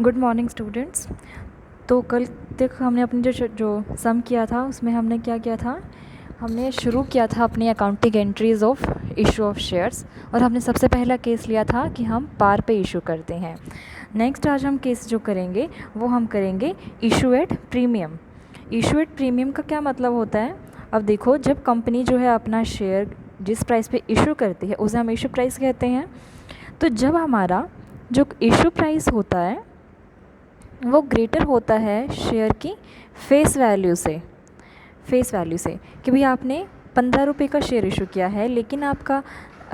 Good morning students. तो कल तक हमने अपनी जो सम किया था उसमें हमने क्या किया था, हमने शुरू किया था अपनी accounting entries of issue of shares, और हमने सबसे पहला केस लिया था कि हम पार पे इशू करते हैं। नेक्स्ट आज हम केस जो करेंगे वो हम करेंगे issue at premium. Issue at premium का क्या मतलब होता है? अब देखो, जब कंपनी जो है अपना शेयर जिस प्राइस पे इशू करती है उसे हम इशू प्राइस कहते हैं। तो जब हमारा जो इशू प्राइस होता है वो ग्रेटर होता है शेयर की फेस वैल्यू से, कि भाई आपने 15 रुपये का शेयर इशू किया है लेकिन आपका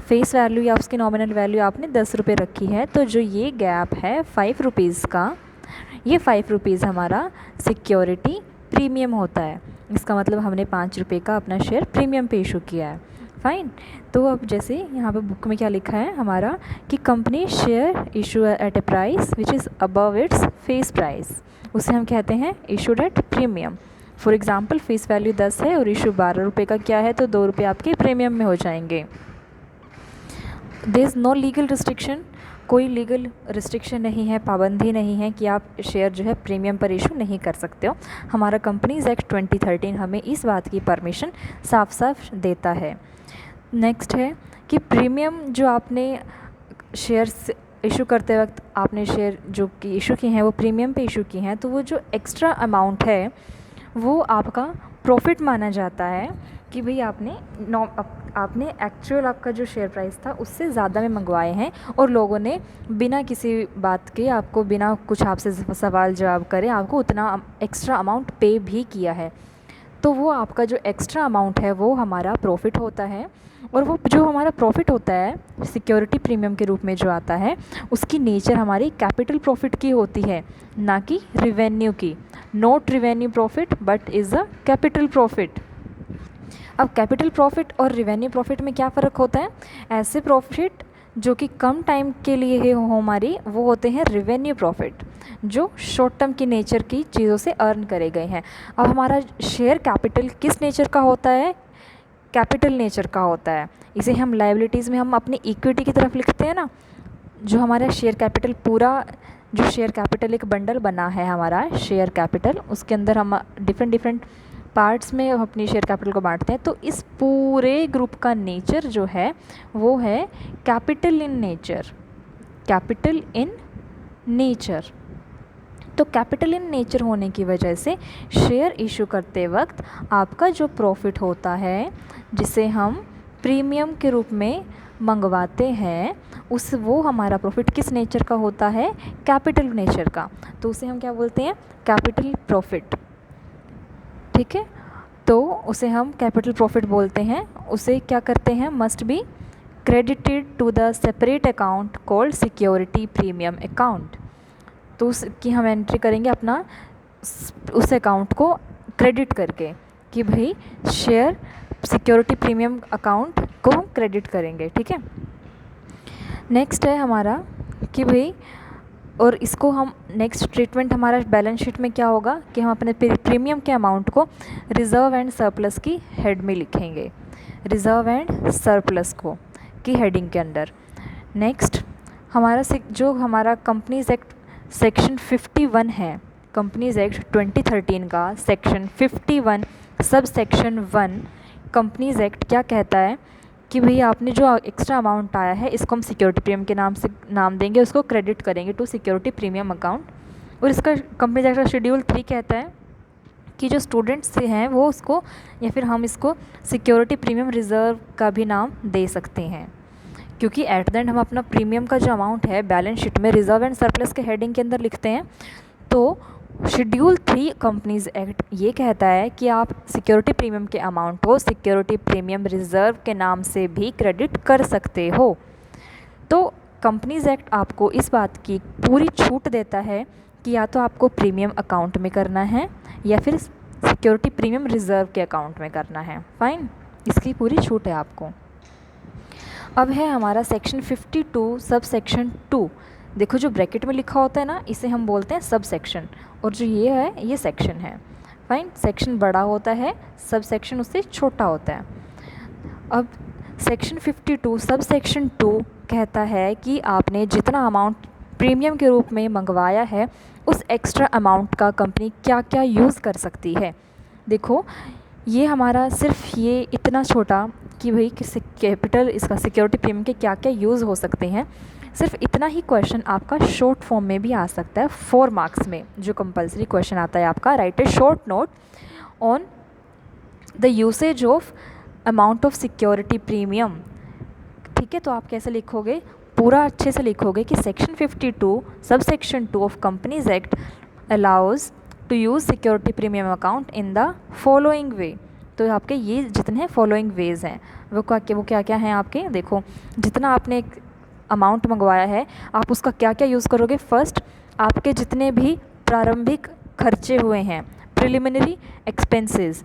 फेस वैल्यू या उसकी नॉमिनल वैल्यू आपने 10 रुपये रखी है। तो जो ये गैप है 5 रुपीज़ का, ये 5 रुपीज़ हमारा सिक्योरिटी प्रीमियम होता है। इसका मतलब हमने 5 रुपये का अपना शेयर प्रीमियम पे इशू किया है। फाइन। तो अब जैसे यहाँ पे बुक में क्या लिखा है हमारा कि company share issue at A price which is above its face price, उसे हम कहते हैं issued at premium. For example face value 10 है और इशू 12 रुपये का क्या है, तो 2 रुपये आपके प्रीमियम में हो जाएंगे। There is no legal restriction, कोई लीगल रिस्ट्रिक्शन नहीं है, पाबंदी नहीं है कि आप शेयर जो है प्रीमियम पर इशू नहीं कर सकते हो। हमारा कंपनीज एक्ट 2013 हमें इस बात की परमिशन साफ साफ देता है। नेक्स्ट है कि प्रीमियम जो आपने शेयर्स इशू करते वक्त आपने शेयर जो कि इशू किए हैं वो प्रीमियम पे इशू किए हैं, तो वो जो एक्स्ट्रा अमाउंट है वो आपका प्रॉफिट माना जाता है कि भाई आपने एक्चुअल आपका जो शेयर प्राइस था उससे ज़्यादा में मंगवाए हैं और लोगों ने बिना किसी बात के, आपको बिना कुछ आपसे सवाल जवाब करे आपको उतना एक्स्ट्रा अमाउंट पे भी किया है। तो वो आपका जो एक्स्ट्रा अमाउंट है वो हमारा प्रॉफिट होता है। और वो जो हमारा प्रॉफिट होता है सिक्योरिटी प्रीमियम के रूप में जो आता है, उसकी नेचर हमारी कैपिटल प्रॉफिट की होती है, ना कि रिवेन्यू की। Not revenue profit but is a capital profit. अब कैपिटल प्रॉफिट और रिवेन्यू प्रॉफिट में क्या फ़र्क होता है? ऐसे प्रॉफिट जो कि कम टाइम के लिए है हो हमारी, वो होते हैं रिवेन्यू प्रॉफिट, जो शॉर्ट टर्म की नेचर की चीज़ों से अर्न करे गए हैं। अब हमारा शेयर कैपिटल किस नेचर का होता है? कैपिटल नेचर का होता है। इसे हम लायबिलिटीज़ में हम अपनी इक्विटी की तरफ लिखते हैं ना। जो हमारा शेयर कैपिटल पूरा, जो शेयर कैपिटल एक बंडल बना है हमारा शेयर कैपिटल, उसके अंदर हम डिफरेंट पार्ट्स में अपनी शेयर कैपिटल को बांटते हैं। तो इस पूरे ग्रुप का नेचर जो है वो है capital in nature. Capital in nature. तो कैपिटल इन नेचर होने की वजह से शेयर इशू करते वक्त आपका जो प्रॉफिट होता है, जिसे हम प्रीमियम के रूप में मंगवाते हैं, वो हमारा प्रॉफिट किस नेचर का होता है? कैपिटल नेचर का। तो उसे हम क्या बोलते हैं? Capital profit. ठीक है, तो उसे हम कैपिटल प्रॉफिट बोलते हैं। उसे क्या करते हैं? Must be credited to the separate account called security premium account. तो उसकी हम एंट्री करेंगे अपना उस अकाउंट को क्रेडिट करके कि भाई शेयर सिक्योरिटी प्रीमियम अकाउंट को हम क्रेडिट करेंगे। ठीक है, नेक्स्ट है हमारा कि भाई, और इसको हम नेक्स्ट ट्रीटमेंट हमारा बैलेंस शीट में क्या होगा कि हम अपने प्रीमियम के अमाउंट को रिज़र्व एंड सरप्लस की हेड में लिखेंगे, रिज़र्व एंड सरप्लस को की हेडिंग के अंदर। नेक्स्ट हमारा जो हमारा कंपनीज एक्ट सेक्शन 51 है, कंपनीज एक्ट 2013 का section 51 sub section 1 companies act क्या कहता है कि भाई आपने जो एक्स्ट्रा अमाउंट आया है इसको हम सिक्योरिटी प्रीमियम के नाम से नाम देंगे, उसको क्रेडिट करेंगे टू सिक्योरिटी प्रीमियम अकाउंट। और इसका कंपनीज एक्ट का शेड्यूल 3 कहता है कि जो स्टूडेंट्स हैं वो उसको, या फिर हम इसको सिक्योरिटी प्रीमियम रिज़र्व का भी नाम दे सकते हैं, क्योंकि एट द एंड हम अपना प्रीमियम का जो अमाउंट है बैलेंस शीट में रिज़र्व एंड सरप्लस के हेडिंग के अंदर लिखते हैं। तो शेड्यूल 3 कंपनीज एक्ट ये कहता है कि आप सिक्योरिटी प्रीमियम के अमाउंट को सिक्योरिटी प्रीमियम रिज़र्व के नाम से भी क्रेडिट कर सकते हो। तो कंपनीज एक्ट आपको इस बात की पूरी छूट देता है कि या तो आपको प्रीमियम अकाउंट में करना है या फिर सिक्योरिटी प्रीमियम रिज़र्व के अकाउंट में करना है। फाइन, इसकी पूरी छूट है आपको। अब है हमारा सेक्शन 52 सब सेक्शन 2। देखो जो ब्रैकेट में लिखा होता है ना, इसे हम बोलते हैं सब सेक्शन, और जो ये है ये सेक्शन है। फाइन, सेक्शन बड़ा होता है, सब सेक्शन उससे छोटा होता है। अब सेक्शन 52 सब सेक्शन 2 कहता है कि आपने जितना अमाउंट प्रीमियम के रूप में मंगवाया है, उस एक्स्ट्रा अमाउंट का कंपनी क्या क्या यूज़ कर सकती है। देखो ये हमारा सिर्फ ये इतना छोटा कि भाई किस कैपिटल इसका सिक्योरिटी प्रीमियम के क्या क्या यूज़ हो सकते हैं, सिर्फ इतना ही क्वेश्चन आपका शॉर्ट फॉर्म में भी आ सकता है 4 मार्क्स में। जो कंपलसरी क्वेश्चन आता है आपका, right A short note on the usage of amount of security premium. ठीक है, तो आप कैसे लिखोगे, पूरा अच्छे से लिखोगे कि section 52 sub section 2 of companies act allows to use security premium account in the following way. तो आपके ये जितने हैं फॉलोइंग वेज हैं वो क्या क्या हैं आपके, देखो जितना आपने एक अमाउंट मंगवाया है आप उसका क्या क्या यूज़ करोगे। फर्स्ट, आपके जितने भी प्रारंभिक खर्चे हुए हैं, प्रिलिमिनरी एक्सपेंसेस।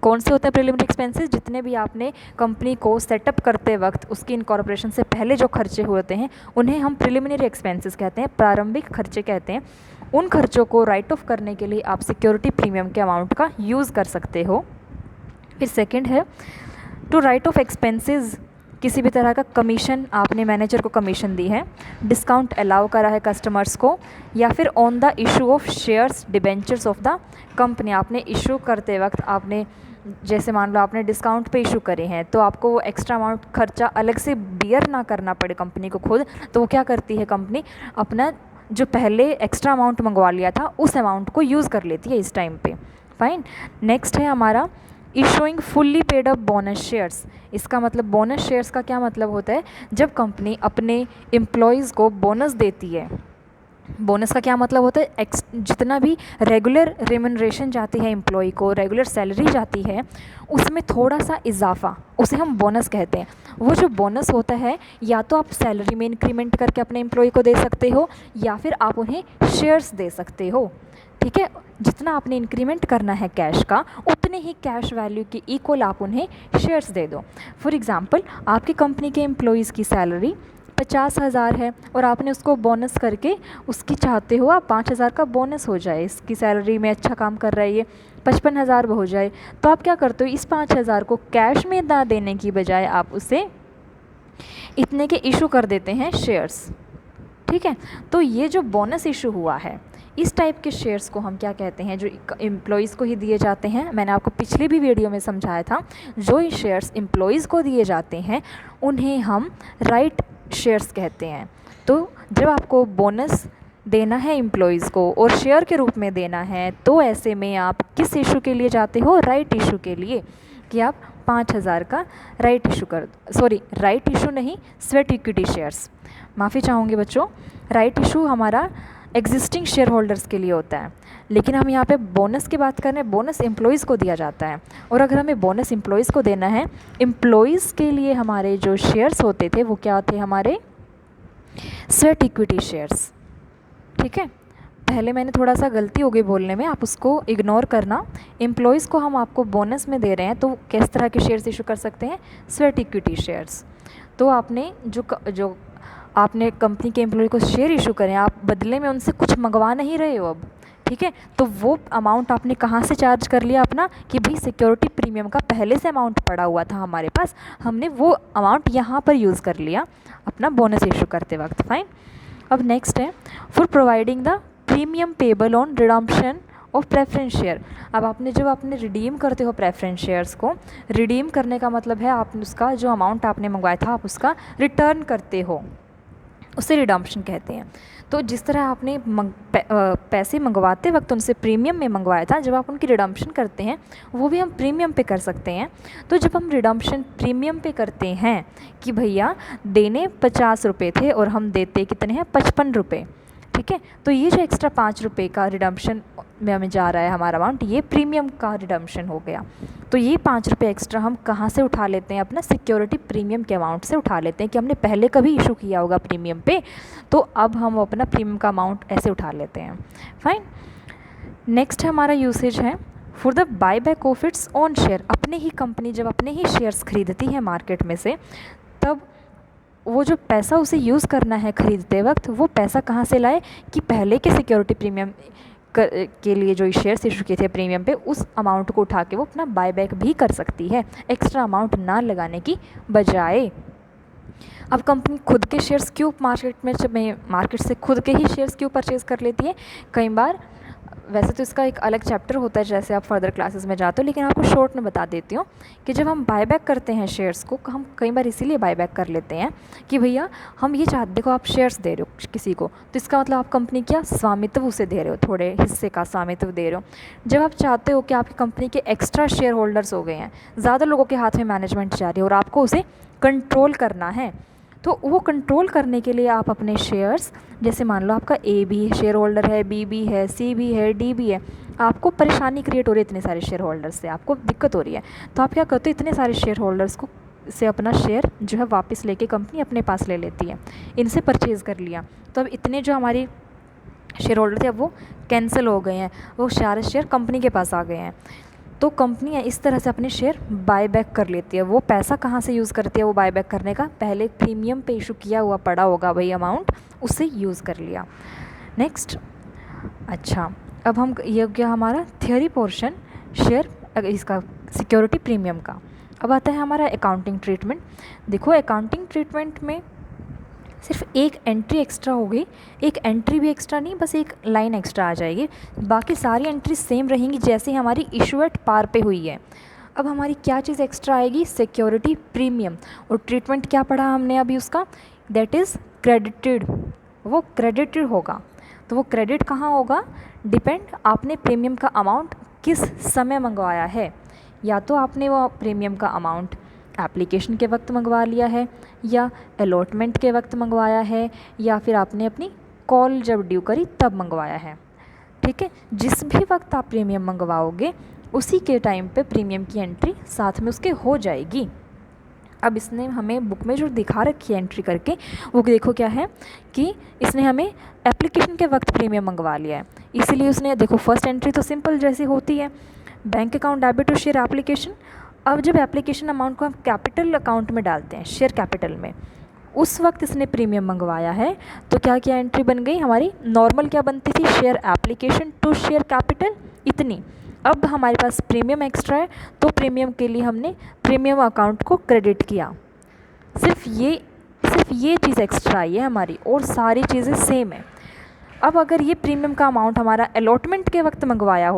कौन से होते हैं प्रिलिमिनरी एक्सपेंसेस, जितने भी आपने कंपनी को सेटअप करते वक्त उसकी इनकॉर्पोरेशन से पहले जो खर्चे होते हैं उन्हें हम प्रिलिमिनरी एक्सपेंसेस कहते हैं, प्रारंभिक खर्चे कहते हैं। उन खर्चों को राइट ऑफ करने के लिए आप सिक्योरिटी प्रीमियम के अमाउंट का यूज़ कर सकते हो। फिर सेकंड है टू राइट ऑफ एक्सपेंसेस, किसी भी तरह का कमीशन आपने मैनेजर को कमीशन दी है, डिस्काउंट अलाउ करा है कस्टमर्स को, या फिर on the issue of shares debentures of the company, आपने इशू करते वक्त आपने जैसे मान लो आपने डिस्काउंट पे इशू करे हैं तो आपको वो एक्स्ट्रा अमाउंट खर्चा अलग से बियर ना करना पड़े कंपनी को खुद, तो वो क्या करती है कंपनी, अपना जो पहले एक्स्ट्रा अमाउंट मंगवा लिया था उस अमाउंट को यूज़ कर लेती है इस टाइम पे। फाइन। नेक्स्ट है हमारा issuing fully paid up bonus shares. इसका मतलब बोनस शेयर्स का क्या मतलब होता है, जब कंपनी अपने एम्प्लॉयज़ को बोनस देती है। बोनस का क्या मतलब होता है, जितना भी रेगुलर रेम्यूनरेशन जाती है एम्प्लॉय को, रेगुलर सैलरी जाती है, उसमें थोड़ा सा इजाफा, उसे हम बोनस कहते हैं। वो जो बोनस होता है या तो आप सैलरी में इंक्रीमेंट करके अपने एम्प्लॉय को दे सकते हो या फिर आप उन्हें शेयर्स दे सकते हो। ठीक है, जितना आपने इंक्रीमेंट करना है कैश का उतने ही कैश वैल्यू के इक्वल आप उन्हें शेयर्स दे दो। फॉर एग्ज़ाम्पल, आपकी कंपनी के एम्प्लॉयज़ की सैलरी 50,000 है और आपने उसको बोनस करके उसकी चाहते हो आप 5,000 का बोनस हो जाए, इसकी सैलरी में अच्छा काम कर रहा है ये 55,000 हो जाए, तो आप क्या करते हो, इस 5,000 को कैश में ना देने की बजाय आप उसे इतने के इशू कर देते हैं शेयर्स। ठीक है, तो ये जो बोनस इशू हुआ है इस टाइप के शेयर्स को हम क्या कहते हैं, जो एम्प्लॉयज़ को ही दिए जाते हैं। मैंने आपको पिछली भी वीडियो में समझाया था, जो ये शेयर्स एम्प्लॉयज़ को दिए जाते हैं उन्हें हम राइट शेयर्स कहते हैं। तो जब आपको बोनस देना है एम्प्लॉयज़ को और शेयर के रूप में देना है तो ऐसे में आप किस इशू के लिए जाते हो, राइट इशू के लिए, कि आप 5,000 का राइट इशू नहीं, स्वेट इक्विटी शेयर्स, माफ़ी चाहूँगी बच्चों। राइट इशू हमारा एग्जिस्टिंग शेयर होल्डर्स के लिए होता है, लेकिन हम यहाँ पे बोनस की बात कर रहे हैं, बोनस एम्प्लॉयज़ को दिया जाता है। और अगर हमें बोनस एम्प्लॉयज़ को देना है, एम्प्लॉयज़ के लिए हमारे जो शेयर्स होते थे वो क्या थे, हमारे स्वेट इक्विटी शेयर्स। ठीक है, पहले मैंने थोड़ा सा गलती हो गई बोलने में, आप उसको इग्नोर करना। एम्प्लॉयज़ को हम आपको बोनस में दे रहे हैं तो किस तरह के शेयर्स इशू कर सकते हैं, स्वेट इक्विटी शेयर्स। तो आपने जो आपने कंपनी के एम्प्लॉय को शेयर इशू करें, आप बदले में उनसे कुछ मंगवा नहीं रहे हो अब। ठीक है, तो वो अमाउंट आपने कहाँ से चार्ज कर लिया अपना, कि भाई सिक्योरिटी प्रीमियम का पहले से अमाउंट पड़ा हुआ था हमारे पास, हमने वो अमाउंट यहाँ पर यूज़ कर लिया अपना बोनस इशू करते वक्त। फाइन। अब नेक्स्ट है for providing the premium payable on redemption of preference share. अब आपने जब आपने रिडीम करते हो प्रेफरेंस शेयर्स को, रिडीम करने का मतलब है आप उसका जो अमाउंट आपने मंगवाया था आप उसका रिटर्न करते हो, उसे रिडम्पशन कहते हैं। तो जिस तरह आपने पैसे मंगवाते वक्त उनसे प्रीमियम में मंगवाया था, जब आप उनकी रिडम्पशन करते हैं वो भी हम प्रीमियम पे कर सकते हैं। तो जब हम रिडम्पशन प्रीमियम पे करते हैं कि भैया देने 50 रुपये थे और हम देते कितने हैं, 55 रुपये। ठीक है, तो ये जो एक्स्ट्रा 5 रुपये का रिडम्पशन में हमें जा रहा है हमारा अमाउंट, ये प्रीमियम का रिडम्पशन हो गया। तो ये 5 रुपये एक्स्ट्रा हम कहाँ से उठा लेते हैं, अपना सिक्योरिटी प्रीमियम के अमाउंट से उठा लेते हैं, कि हमने पहले कभी इशू किया होगा प्रीमियम पे, तो अब हम अपना प्रीमियम का अमाउंट ऐसे उठा लेते हैं। फाइन। नेक्स्ट हमारा यूसेज है for the buy back of its own share. अपने ही कंपनी जब अपने ही शेयर्स खरीदती है मार्केट में से, तब वो जो पैसा उसे यूज़ करना है ख़रीदते वक्त, वो पैसा कहाँ से लाए, कि पहले के सिक्योरिटी प्रीमियम के लिए जो शेयर्स इशू किए थे प्रीमियम पे, उस अमाउंट को उठा के वो अपना बाय बैक भी कर सकती है, एक्स्ट्रा अमाउंट ना लगाने की बजाय। अब कंपनी खुद के शेयर्स क्यों मार्केट से खुद के ही शेयर्स क्यों परचेज़ कर लेती है? कई बार, वैसे तो इसका एक अलग चैप्टर होता है जैसे आप फर्दर क्लासेस में जाते हो, लेकिन आपको शॉर्ट में बता देती हूँ कि जब हम बायबैक करते हैं शेयर्स को, हम कई बार इसीलिए बायबैक कर लेते हैं कि भैया हम ये चाहते, देखो आप शेयर्स दे रहे हो किसी को, तो इसका मतलब आप कंपनी क्या स्वामित्व उसे दे रहे हो, थोड़े हिस्से का स्वामित्व दे रहे हो। जब आप चाहते हो कि आपकी कंपनी के एक्स्ट्रा शेयर होल्डर्स हो गए हैं, ज़्यादा लोगों के हाथ में मैनेजमेंट जा रही है और आपको उसे कंट्रोल करना है, तो वो कंट्रोल करने के लिए आप अपने शेयर्स, जैसे मान लो आपका ए भी शेयर होल्डर है, बी भी है, सी भी है, डी भी है, आपको परेशानी क्रिएट हो रही है इतने सारे शेयर होल्डर्स से, आपको दिक्कत हो रही है, तो आप क्या करते हो, इतने सारे शेयर होल्डर्स को से अपना शेयर जो है वापस लेके कंपनी अपने पास ले लेती है, इनसे परचेज़ कर लिया, तो अब इतने जो हमारी शेयर होल्डर थे अब वो कैंसिल हो गए हैं, वो सारे शेयर कंपनी के पास आ गए हैं। तो कंपनी इस तरह से अपने शेयर बाय बैक कर लेती है। वो पैसा कहाँ से यूज़ करती है वो बाय बैक करने का? पहले प्रीमियम पे इशू किया हुआ पड़ा होगा वही अमाउंट, उससे यूज़ कर लिया। नेक्स्ट, अच्छा अब हम ये हो गया हमारा थियोरी पोर्शन शेयर इसका सिक्योरिटी प्रीमियम का। अब आता है हमारा अकाउंटिंग ट्रीटमेंट। देखो अकाउंटिंग ट्रीटमेंट में सिर्फ एक एंट्री एक्स्ट्रा हो गई, एक एंट्री भी एक्स्ट्रा नहीं, बस एक लाइन एक्स्ट्रा आ जाएगी, बाकी सारी एंट्री सेम रहेंगी जैसे हमारी इशू एट पार पे हुई है। अब हमारी क्या चीज़ एक्स्ट्रा आएगी? Security premium. और ट्रीटमेंट क्या पढ़ा हमने अभी उसका? दैट इज़ क्रेडिटेड, वो क्रेडिटेड होगा। तो वो क्रेडिट कहाँ होगा? डिपेंड आपने प्रीमियम का अमाउंट किस समय मंगवाया है। या तो आपने वो प्रीमियम का अमाउंट एप्लीकेशन के वक्त मंगवा लिया है, या अलॉटमेंट के वक्त मंगवाया है, या फिर आपने अपनी कॉल जब ड्यू करी तब मंगवाया है। ठीक है, जिस भी वक्त आप प्रीमियम मंगवाओगे उसी के टाइम पे प्रीमियम की एंट्री साथ में उसके हो जाएगी। अब इसने हमें बुक में जो दिखा रखी है एंट्री करके, वो देखो क्या है कि इसने हमें एप्लीकेशन के वक्त प्रीमियम मंगवा लिया है, इसीलिए उसने देखो फर्स्ट एंट्री तो सिंपल जैसी होती है, bank account debit to share application. अब जब एप्लीकेशन अमाउंट को हम कैपिटल अकाउंट में डालते हैं, शेयर कैपिटल में, उस वक्त इसने प्रीमियम मंगवाया है, तो क्या क्या एंट्री बन गई हमारी? नॉर्मल क्या बनती थी? Share application to share capital इतनी। अब हमारे पास प्रीमियम एक्स्ट्रा है, तो प्रीमियम के लिए हमने प्रीमियम अकाउंट को क्रेडिट किया। सिर्फ ये चीज़ एक्स्ट्रा आई है हमारी, और सारी चीज़ें सेम है। अब अगर ये प्रीमियम का अमाउंट हमारा अलॉटमेंट के वक्त मंगवाया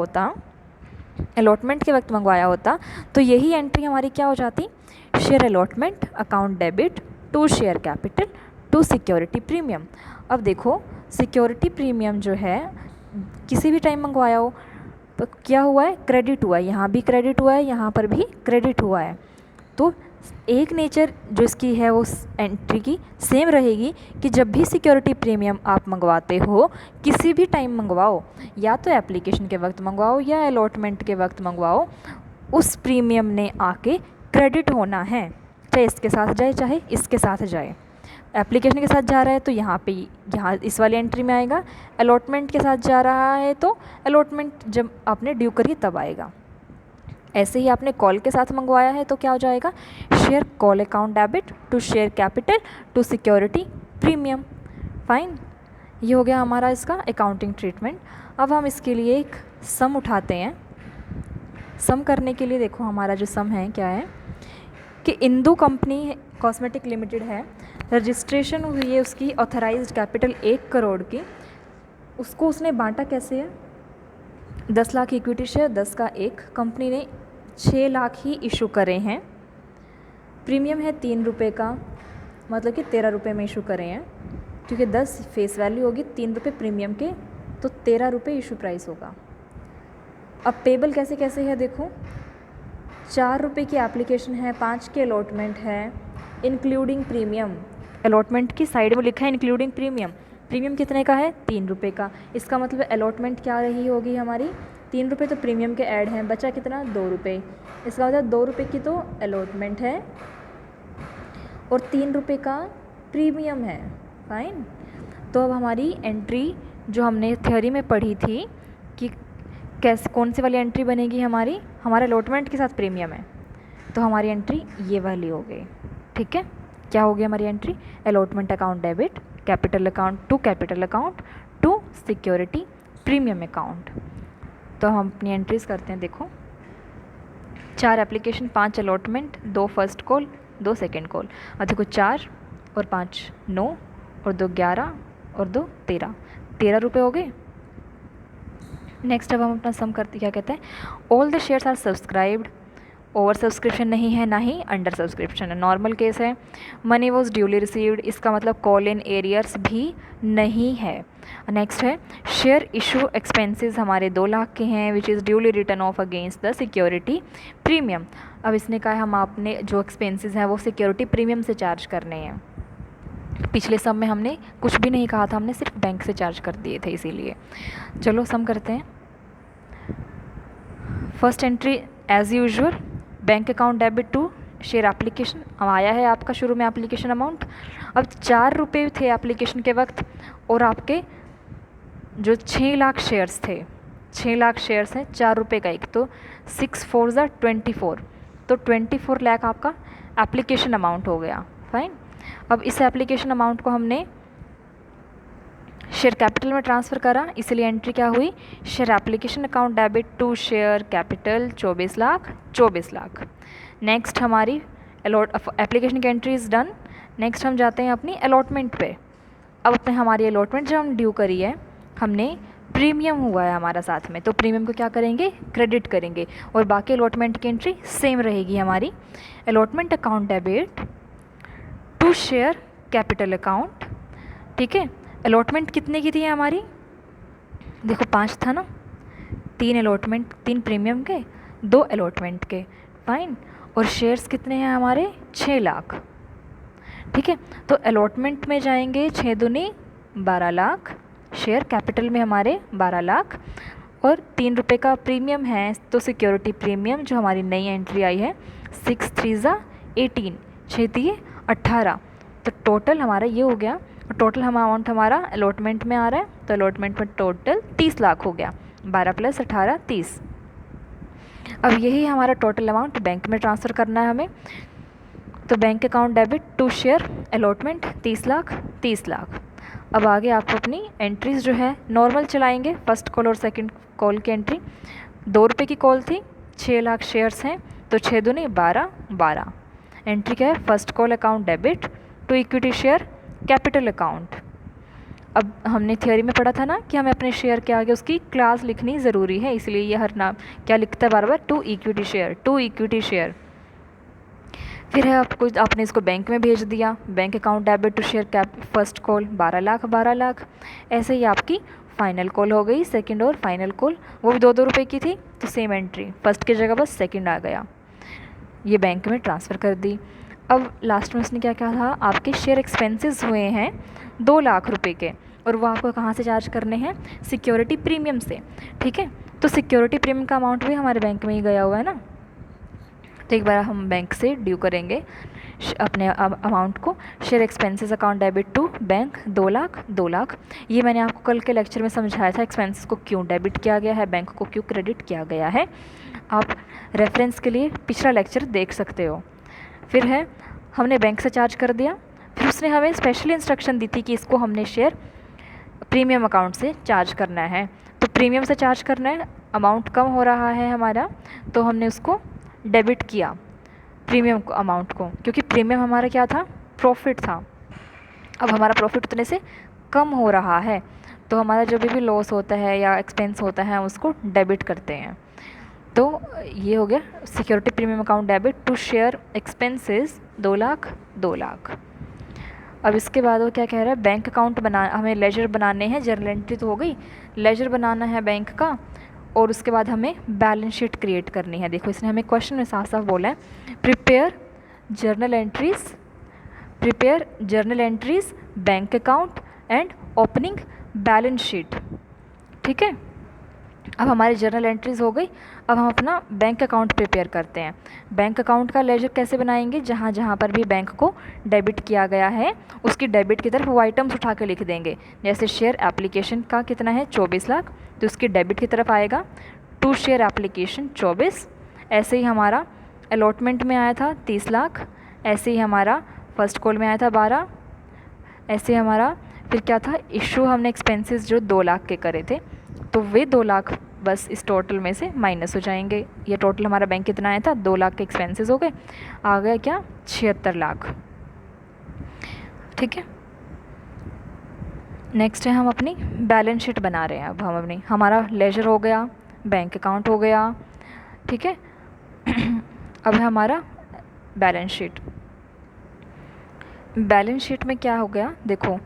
होता, तो यही एंट्री हमारी क्या हो जाती? Share allotment account debit to share capital to security premium. अब देखो सिक्योरिटी प्रीमियम जो है किसी भी टाइम मंगवाया हो तो क्या हुआ है? क्रेडिट हुआ है, यहाँ भी क्रेडिट हुआ है, यहाँ पर भी क्रेडिट हुआ है। तो एक नेचर जो इसकी है वो एंट्री की सेम रहेगी कि जब भी सिक्योरिटी प्रीमियम आप मंगवाते हो, किसी भी टाइम मंगवाओ, या तो एप्लीकेशन के वक्त मंगवाओ या अलॉटमेंट के वक्त मंगवाओ, उस प्रीमियम ने आके क्रेडिट होना है, चाहे इसके साथ जाए चाहे इसके साथ जाए। एप्लीकेशन के साथ जा रहा है तो यहाँ इस वाली एंट्री में आएगा, अलॉटमेंट के साथ जा रहा है तो अलॉटमेंट जब आपने ड्यू करी तब आएगा। ऐसे ही आपने कॉल के साथ मंगवाया है तो क्या हो जाएगा? Share call account debit to share capital to security premium. Fine, ये हो गया हमारा इसका अकाउंटिंग ट्रीटमेंट। अब हम इसके लिए एक सम उठाते हैं। सम करने के लिए देखो हमारा जो सम है क्या है कि इंदु कंपनी कॉस्मेटिक लिमिटेड है, रजिस्ट्रेशन हुई है उसकी ऑथराइज्ड कैपिटल 1 करोड़ की। उसको उसने बांटा कैसे है? 10 लाख इक्विटी शेयर, 10 का 1, कंपनी ने 6 लाख ही इशू करे हैं। प्रीमियम है 3 रुपये का, मतलब कि 13 रुपये में इशू करे हैं, क्योंकि 10 फेस वैल्यू होगी, 3 रुपये प्रीमियम के, तो 13 रुपये इशू प्राइस होगा। अब पेबल कैसे कैसे है देखो, 4 रुपये की एप्लीकेशन है, 5 की अलॉटमेंट है, इंक्लूडिंग प्रीमियम। अलॉटमेंट की साइड में लिखा है इंक्लूडिंग प्रीमियम। प्रीमियम कितने का है? 3 रुपये का। इसका मतलब अलॉटमेंट क्या रही होगी हमारी? 3 रुपये तो प्रीमियम के ऐड हैं, बचा कितना? 2 रुपये। इसका मतलब 2 रुपये की तो अलॉटमेंट है और 3 रुपये का प्रीमियम है। फाइन, तो अब हमारी एंट्री जो हमने थ्योरी में पढ़ी थी कि कैसे कौन सी वाली एंट्री बनेगी हमारी? हमारे अलॉटमेंट के साथ प्रीमियम है, तो हमारी एंट्री ये वाली हो गई। ठीक है, क्या हो गई हमारी entry? Allotment account debit capital account to security premium account. तो हम अपनी एंट्रीज करते हैं। देखो 4 application, 5 allotment, 2 first call, 2 second call. और देखो 4 और 5 9 और 2 11 और 2 13, 13 रुपये हो गए। नेक्स्ट अब हम अपना सम करते क्या कहते हैं, all the shares are subscribed, over subscription नहीं है ना ही अंडर सब्सक्रिप्शन है, नॉर्मल केस है। मनी वॉज ड्यूली रिसीव्ड, इसका मतलब कॉल इन एरियर्स भी नहीं है। नेक्स्ट है शेयर इशू एक्सपेंसेस हमारे 2 लाख के हैं, which is duly return of against the security premium. अब इसने कहा हम आपने जो एक्सपेंसेस हैं वो सिक्योरिटी प्रीमियम से चार्ज करने हैं। पिछले सम में हमने कुछ भी नहीं कहा था, हमने सिर्फ बैंक से चार्ज कर दिए थे, इसीलिए। चलो सम करते हैं। First entry as usual, bank account debit to share application. अब आया है आपका शुरू में एप्लीकेशन अमाउंट। अब 4 रुपये थे एप्लीकेशन के वक्त, और आपके जो 6 लाख शेयर्स थे, 6 लाख शेयर्स हैं, 4 रुपये का एक, तो 6 4 ज़ा 24, तो 24 लाख आपका एप्लीकेशन अमाउंट हो गया। फाइन। अब इस एप्लीकेशन अमाउंट को हमने शेयर कैपिटल में ट्रांसफ़र करा, इसलिए एंट्री क्या हुई, share application account debit to share capital 24 lakh 24 lakh. Next हमारी एप्लीकेशन की एंट्री इज़ डन। नेक्स्ट हम जाते हैं अपनी अलॉटमेंट पे। अब अपने हमारी अलॉटमेंट जब हम ड्यू करी है, हमने प्रीमियम हुआ है हमारा साथ में, तो प्रीमियम को क्या करेंगे, क्रेडिट करेंगे, और बाकी अलॉटमेंट की एंट्री सेम रहेगी हमारी। Allotment account debit to share capital account, ठीक है। अलॉटमेंट कितने की थी हमारी, देखो 5 था ना, 3 अलॉटमेंट, 3 प्रीमियम के, 2 अलॉटमेंट के। फाइन। और शेयर्स कितने हैं हमारे, 6 लाख, ठीक है। तो अलॉटमेंट में जाएंगे 6 दूनी 12 लाख, शेयर कैपिटल में हमारे 12 लाख, और 3 रुपये का प्रीमियम है, तो सिक्योरिटी प्रीमियम जो हमारी नई एंट्री आई है 6 3 ज़ा 18, 6 3 18, तो टोटल हमारा ये हो गया। टोटल अमाउंट हमारा अलॉटमेंट में आ रहा है, तो अलॉटमेंट में टोटल 30 लाख हो गया, 12 + 18 30। अब यही हमारा टोटल अमाउंट बैंक में ट्रांसफ़र करना है हमें, तो bank account debit to share allotment 30 lakh 30 lakh. अब आगे आपको अपनी एंट्रीज़ जो है नॉर्मल चलाएंगे, फर्स्ट कॉल और सेकंड कॉल की एंट्री। 2 रुपये की कॉल थी, 6 लाख शेयर्स हैं, तो 6 दूनी 12 12। एंट्री क्या है, first call account debit to equity share capital account. अब हमने थियोरी में पढ़ा था ना कि हमें अपने शेयर के आगे उसकी क्लास लिखनी ज़रूरी है, इसलिए ये हर नाम क्या लिखता है बार बार, to equity share, to equity share. फिर है आपने इसको बैंक में भेज दिया, bank account debit to share cap first call 12 lakh 12 lakh. ऐसे ही आपकी फाइनल कॉल हो गई, सेकंड और फाइनल कॉल, वो भी 2 रुपये की थी, तो सेम एंट्री, फर्स्ट की जगह बस सेकंड आ गया, ये बैंक में ट्रांसफ़र कर दी। अब लास्ट में उसने क्या कहा था, आपके शेयर एक्सपेंसेस हुए हैं 2 लाख रुपए के, और वो आपको कहाँ से चार्ज करने हैं, सिक्योरिटी प्रीमियम से, ठीक है। तो सिक्योरिटी प्रीमियम का अमाउंट भी हमारे बैंक में ही गया हुआ है ना, तो एक बार हम बैंक से ड्यू करेंगे अपने अमाउंट को। Share expenses account debit to bank 2 lakh 2 lakh. ये मैंने आपको कल के लेक्चर में समझाया था, एक्सपेंसेस को क्यों डेबिट किया गया है, बैंक को क्यों क्रेडिट किया गया है। आप रेफरेंस के लिए पिछला लेक्चर देख सकते हो। फिर है हमने बैंक से चार्ज कर दिया, फिर उसने हमें स्पेशली इंस्ट्रक्शन दी थी कि इसको हमने शेयर प्रीमियम अकाउंट से चार्ज करना है, तो प्रीमियम से चार्ज करना है, अमाउंट कम हो रहा है हमारा, तो हमने उसको डेबिट किया प्रीमियम अमाउंट को, क्योंकि प्रीमियम हमारा क्या था, प्रॉफिट था। अब हमारा प्रॉफिट उतने से कम हो रहा है, तो हमारा जो भी लॉस होता है या एक्सपेंस होता है उसको डेबिट करते हैं। तो ये हो गया security premium account debit to share expenses 2 lakh 2 lakh. अब इसके बाद वो क्या कह रहा है, बैंक अकाउंट हमें लेजर बनाने हैं, जर्नल एंट्री तो हो गई, लेजर बनाना है बैंक का, और उसके बाद हमें बैलेंस शीट क्रिएट करनी है। देखो इसने हमें क्वेश्चन में साफ साफ बोला है, prepare journal entries bank account and opening balance sheet, ठीक है। अब हमारी जर्नल एंट्रीज़ हो गई, अब हम अपना बैंक अकाउंट प्रिपेयर करते हैं। बैंक अकाउंट का लेजर कैसे बनाएंगे, जहाँ जहाँ पर भी बैंक को डेबिट किया गया है उसकी डेबिट की तरफ वो आइटम्स उठा के लिख देंगे। जैसे शेयर एप्लीकेशन का कितना है 24 लाख, तो उसकी डेबिट की तरफ आएगा टू शेयर एप्लीकेशन 24। ऐसे ही हमारा अलॉटमेंट में आया था 30 लाख, ऐसे ही हमारा फर्स्ट कॉल में आया था 12, ऐसे हमारा फिर क्या था, इशू हमने एक्सपेंसेस जो 2 लाख के करे थे, तो वे 2 लाख बस इस टोटल में से माइनस हो जाएंगे। ये टोटल हमारा बैंक कितना आया था, 2 लाख के एक्सपेंसेस हो गए, आ गया क्या 76 लाख, ठीक है। नेक्स्ट है हम अपनी बैलेंस शीट बना रहे हैं। अब हम अपनी हमारा लेजर हो गया, बैंक अकाउंट हो गया, ठीक है। अब है हमारा बैलेंस शीट। बैलेंस शीट में क्या हो गया, देखो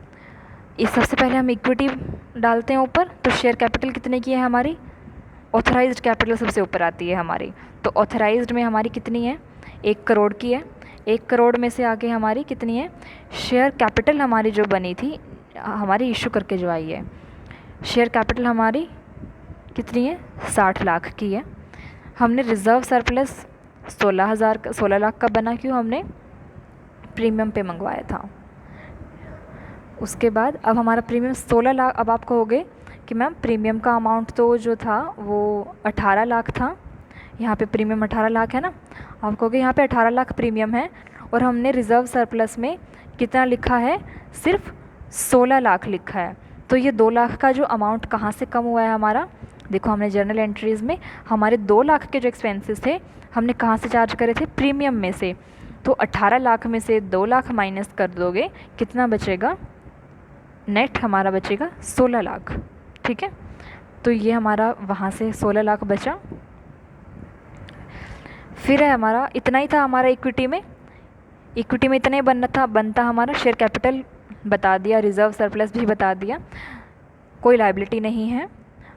इस सबसे पहले हम इक्विटी डालते हैं ऊपर, तो शेयर कैपिटल कितने की है हमारी, ऑथराइज्ड कैपिटल सबसे ऊपर आती है हमारी। तो ऑथराइज्ड में हमारी कितनी है, 1 करोड़ की है। 1 करोड़ में से आगे हमारी कितनी है, शेयर कैपिटल हमारी जो बनी थी, हमारी इशू करके जो आई है, शेयर कैपिटल हमारी कितनी है, 60 लाख की है। हमने रिज़र्व सरप्लस 16 लाख का बना, क्यों, हमने प्रीमियम पे मंगवाया था। उसके बाद अब हमारा प्रीमियम 16 लाख। अब आप कहोगे कि मैम प्रीमियम का अमाउंट तो जो था वो 18 लाख था, यहाँ पे प्रीमियम 18 लाख है ना। आप कहोगे यहाँ पे 18 लाख प्रीमियम है और हमने रिज़र्व सरप्लस में कितना लिखा है, सिर्फ 16 लाख लिखा है। तो ये 2 लाख का जो अमाउंट कहाँ से कम हुआ है हमारा, देखो हमने जर्नल एंट्रीज़ में हमारे 2 लाख के जो एक्सपेंसेस थे हमने कहाँ से चार्ज करे थे, प्रीमियम में से। तो 18 लाख में से 2 लाख माइनस कर दोगे, कितना बचेगा, नेट हमारा बचेगा 16 लाख, ठीक है। तो ये हमारा वहाँ से 16 लाख बचा। फिर है हमारा इतना ही था हमारा इक्विटी में इतना ही बनता हमारा। शेयर कैपिटल बता दिया, रिज़र्व सरप्लस भी बता दिया, कोई लायबिलिटी नहीं है।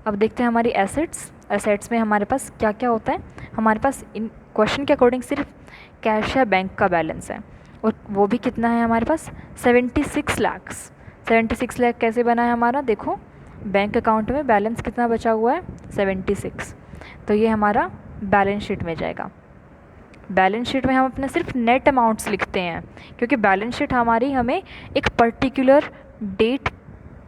अब देखते हैं हमारी एसेट्स में हमारे पास क्या क्या होता है। हमारे पास इन क्वेश्चन के अकॉर्डिंग सिर्फ कैश या बैंक का बैलेंस है, और वो भी कितना है हमारे पास, 76 लाख। 76 लाख कैसे बना है हमारा, देखो बैंक अकाउंट में बैलेंस कितना बचा हुआ है, 76। तो ये हमारा बैलेंस शीट में जाएगा। बैलेंस शीट में हम अपने सिर्फ नेट अमाउंट्स लिखते हैं, क्योंकि बैलेंस शीट हमारी हमें एक पर्टिकुलर डेट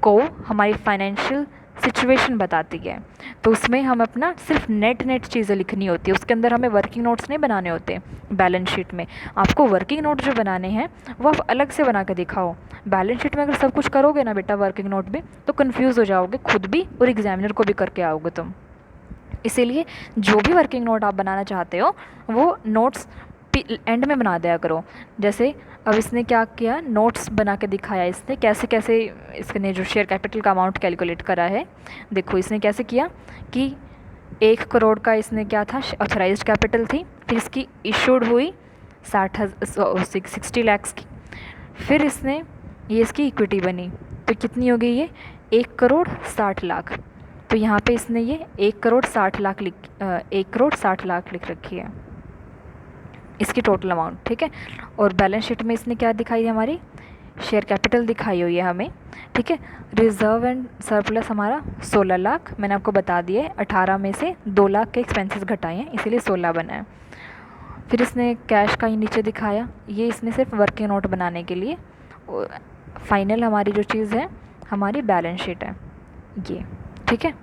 को हमारी फाइनेंशियल सिचुएशन बताती है। तो उसमें हम अपना सिर्फ नेट चीज़ें लिखनी होती है, उसके अंदर हमें वर्किंग नोट्स नहीं बनाने होते। बैलेंस शीट में आपको वर्किंग नोट जो बनाने हैं वो आप अलग से बना कर दिखाओ। बैलेंस शीट में अगर सब कुछ करोगे ना बेटा वर्किंग नोट में, तो कन्फ्यूज़ हो जाओगे खुद भी और एग्जामिनर को भी करके आओगे तुम। इसीलिए जो भी वर्किंग नोट आप बनाना चाहते हो वो नोट्स एंड में बना दिया करो। जैसे अब इसने क्या किया, नोट्स बना के दिखाया इसने कैसे कैसे इसने जो शेयर कैपिटल का अमाउंट कैलकुलेट करा है। देखो इसने कैसे किया कि 1 करोड़ का इसने क्या था, ऑथराइज्ड कैपिटल थी, फिर इसकी इशूड हुई 60 लैक्स की, फिर इसने ये इसकी इक्विटी बनी, तो कितनी हो गई ये, 1 करोड़ 60 लाख। तो यहाँ पे इसने ये 1 करोड़ 60 लाख लिख रखी है इसकी टोटल अमाउंट, ठीक है। और बैलेंस शीट में इसने क्या दिखाई है, हमारी शेयर कैपिटल दिखाई हुई है हमें, ठीक है। रिज़र्व एंड सरप्लस हमारा 16 लाख, मैंने आपको बता दिया है 18 में से 2 लाख के एक्सपेंसेस घटाए हैं, इसीलिए 16 बना है। फिर इसने कैश का ही नीचे दिखाया, ये इसने सिर्फ वर्किंग नोट बनाने के लिए। फाइनल हमारी जो चीज़ है हमारी बैलेंस शीट है ये, ठीक है।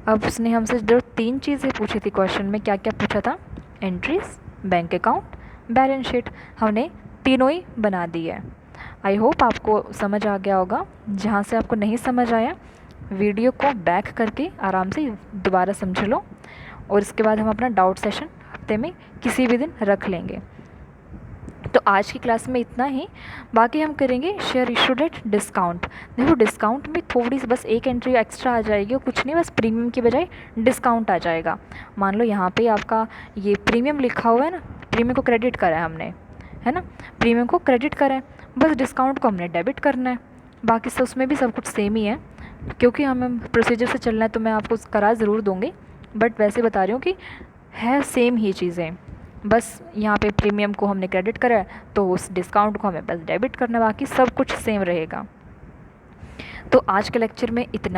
अब उसने हमसे जो 3 चीज़ें पूछी थी क्वेश्चन में, क्या क्या पूछा था, entries, bank account, balance sheet, हमने तीनों ही बना दी है। आई होप आपको समझ आ गया होगा। जहाँ से आपको नहीं समझ आया वीडियो को बैक करके आराम से दोबारा समझ लो, और इसके बाद हम अपना डाउट सेशन हफ्ते में किसी भी दिन रख लेंगे। तो आज की क्लास में इतना ही, बाकी हम करेंगे शेयर इशू डेट डिस्काउंट। देखो डिस्काउंट में थोड़ी सी बस एक एंट्री एक्स्ट्रा आ जाएगी और कुछ नहीं, बस प्रीमियम की बजाय डिस्काउंट आ जाएगा। मान लो यहाँ पे आपका ये प्रीमियम लिखा हुआ है ना, प्रीमियम को क्रेडिट करा है हमने, है ना, प्रीमियम को क्रेडिट करा है, बस डिस्काउंट को हमने डेबिट करना है। बाकी सब उसमें भी सब कुछ सेम ही है, क्योंकि हमें प्रोसीजर से चलना है तो मैं आपको करा ज़रूर दूँगी, बट वैसे बता रही हूँ कि है सेम ही चीज़ें। बस यहाँ पे प्रीमियम को हमने क्रेडिट करा है तो उस डिस्काउंट को हमें बस डेबिट करना, बाकी सब कुछ सेम रहेगा। तो आज के लेक्चर में इतना ही।